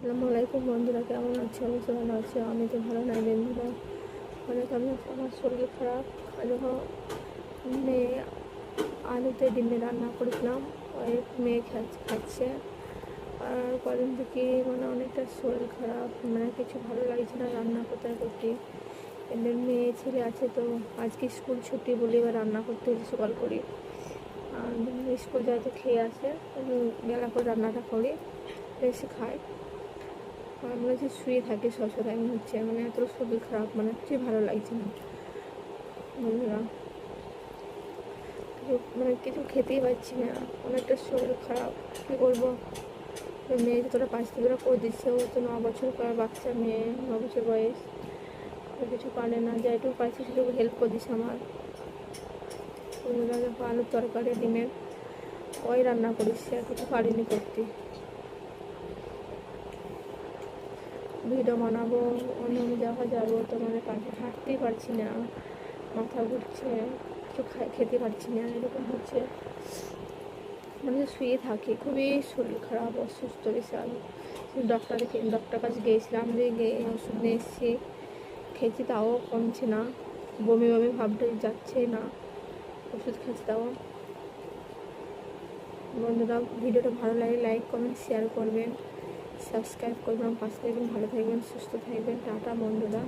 আসসালামু আলাইকুম বন্ধুরা, কেমন আছে? অবশ্যই ভালো আছে। আমি তো ভালো নাই বন্ধুরা, আমার শরীর খারাপ। যখন মেয়ে আলুতে ডিমে রান্না করেছিলাম, ওই মেয়ে খাচ্ছে। আর কদিন থেকে অনেকটা শরীর খারাপ, কিছু ভালো লাগছে না রান্না করতে করতে। এদের মেয়ে ছেলে আছে, তো আজকে স্কুল ছুটি বলে এবার রান্না করতে হয়েছে সকাল করে। আর স্কুল যায় তো খেয়ে আসে, বেলা করে রান্নাটা করে এসে খায়। আমরা যে শুয়ে থাকি সবসময় এমন হচ্ছে, এত শরীর খারাপ, কিছুই ভালো লাগছে না বন্ধুরা। কিছু খেতেই পারছি না, অনেকটা শরীর খারাপ। কী করবো? মেয়ে যতটা পাঁচটা ধরে করে দিচ্ছে, ও তো 9 বছর বাচ্চা মেয়ে, 9 বছর বয়স। কিছু পারে না, যা একটু পারছি সেটুকু হেল্প করে দিচ্ছে আমার বন্ধুরা। দেখো আলুর তরকারি ডিমের ওই রান্না করেছি, আর কিছু পারিনি করতে। ভিডিও বানাবো, অন্য জায়গায় যাবো, তোমাদের কাছে হাঁটতেই পারছি না, মাথা ঘুরছে, কিছু খেতে পারছি না, এরকম হচ্ছে। শুয়ে থাকি, খুবই শরীর খারাপ, অসুস্থ বিশাল। ডক্টর কাছে গিয়েছিলাম, গিয়ে ওষুধ নিয়ে এসেছি, খেয়েছি, তাও কমছে না। বমি বমি ভাবটা যাচ্ছে না, ওষুধ খাচ্ছি তাও। বন্ধুরা, ভিডিওটা ভালো লাগে লাইক কমেন্ট শেয়ার করবেন, সাবস্ক্রাইব করবেন, পাশে থাকবেন, ভালো থাকবেন, সুস্থ থাকবেন। টাটা বন্ধুরা।